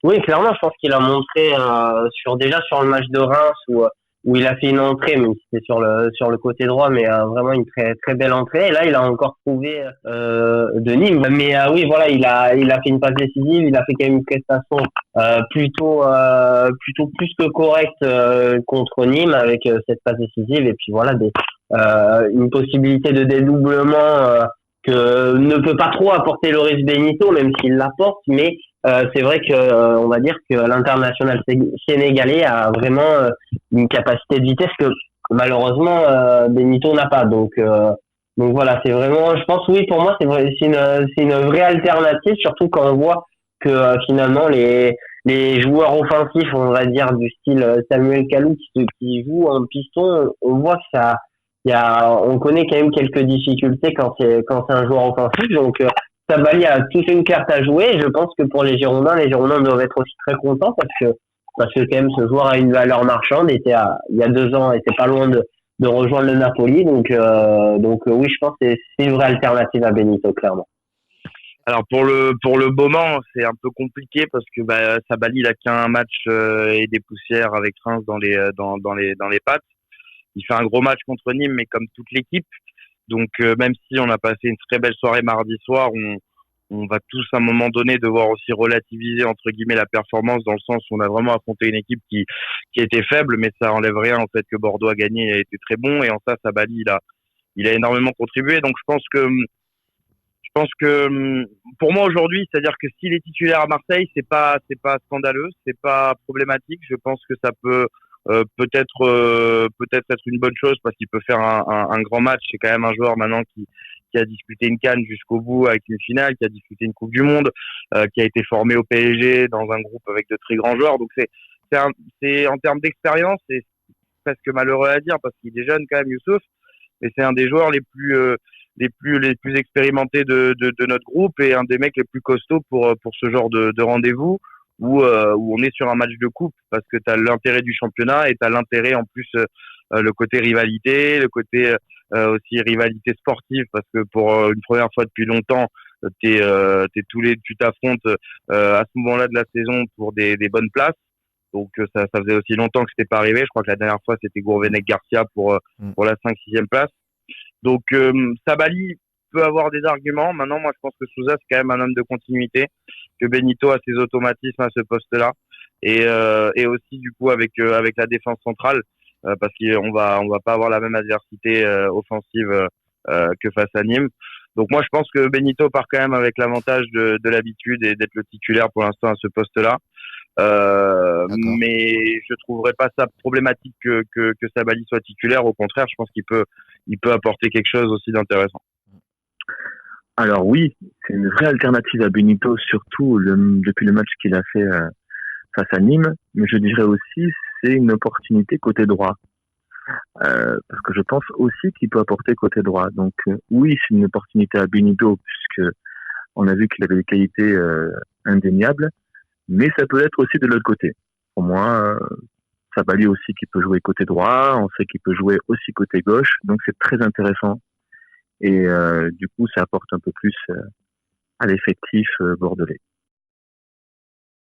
Oui, clairement, je pense qu'il a montré déjà sur le match de Reims où il a fait une entrée, même si c'était sur le côté droit, mais vraiment une très très belle entrée. Et là, il a encore prouvé de Nîmes. Mais oui, voilà, il a fait une passe décisive, il a fait quand même une prestation plutôt plus que correcte contre Nîmes avec cette passe décisive. Et puis voilà, une possibilité de dédoublement que ne peut pas trop apporter Loris Benito, même s'il l'apporte, mais c'est vrai que on va dire que l'international sénégalais a vraiment une capacité de vitesse que malheureusement Benito n'a pas. Donc voilà, c'est vraiment, je pense, oui, pour moi, c'est une vraie alternative, surtout quand on voit que finalement les joueurs offensifs, on va dire du style Samuel Kalou qui joue en piston, on voit que on connaît quand même quelques difficultés quand c'est un joueur offensif. Donc Sabaly a toute une carte à jouer. Et je pense que pour les Girondins doivent être aussi très contents parce que quand même ce joueur a une valeur marchande. Il y a 2 ans, était pas loin de rejoindre le Napoli. Donc oui, je pense que c'est une vraie alternative à Benito, clairement. Alors pour le moment, c'est un peu compliqué parce que Sabaly il a qu'un match et des poussières avec Reims dans les pattes. Il fait un gros match contre Nîmes, mais comme toute l'équipe. Donc même si on a passé une très belle soirée mardi soir, on va tous à un moment donné devoir aussi relativiser entre guillemets la performance dans le sens où on a vraiment affronté une équipe qui était faible, mais ça enlève rien en fait que Bordeaux a gagné et a été très bon et en ça Sabaly il a énormément contribué. Donc je pense que pour moi aujourd'hui, c'est-à-dire que s'il est titulaire à Marseille, c'est pas scandaleux, c'est pas problématique. Je pense que ça peut peut-être être une bonne chose parce qu'il peut faire un grand match. C'est quand même un joueur maintenant qui a disputé une CAN jusqu'au bout avec une finale, qui a disputé une Coupe du Monde, qui a été formé au PSG dans un groupe avec de très grands joueurs. Donc c'est en termes d'expérience, c'est presque malheureux à dire parce qu'il est jeune quand même, Youssouf, mais c'est un des joueurs les plus expérimentés de notre groupe et un des mecs les plus costauds pour ce genre de rendez-vous où on est sur un match de coupe parce que tu as l'intérêt du championnat et tu as l'intérêt en plus le côté rivalité, le côté aussi rivalité sportive parce que pour une première fois depuis longtemps tu t'affrontes à ce moment-là de la saison pour des bonnes places. Donc ça faisait aussi longtemps que c'était pas arrivé. Je crois que la dernière fois c'était Gourvenec Garcia pour la 5-6e place. Donc Sabaly peut avoir des arguments. Maintenant, moi, je pense que Sousa, c'est quand même un homme de continuité, que Benito a ses automatismes à ce poste-là, et aussi du coup avec la défense centrale, parce qu'on va pas avoir la même adversité offensive que face à Nîmes. Donc moi, je pense que Benito part quand même avec l'avantage de l'habitude et d'être le titulaire pour l'instant à ce poste-là. D'accord. Mais je trouverais pas ça problématique que Sabaly soit titulaire. Au contraire, je pense qu'il peut apporter quelque chose aussi d'intéressant. Alors oui, c'est une vraie alternative à Benito, surtout depuis le match qu'il a fait face à Nîmes. Mais je dirais aussi, c'est une opportunité côté droit. Parce que je pense aussi qu'il peut apporter côté droit. Donc oui, c'est une opportunité à Benito, puisque on a vu qu'il avait des qualités indéniables. Mais ça peut être aussi de l'autre côté. Pour moi, Sabaly aussi qui peut jouer côté droit, on sait qu'il peut jouer aussi côté gauche, donc c'est très intéressant. Et du coup, ça apporte un peu plus à l'effectif bordelais.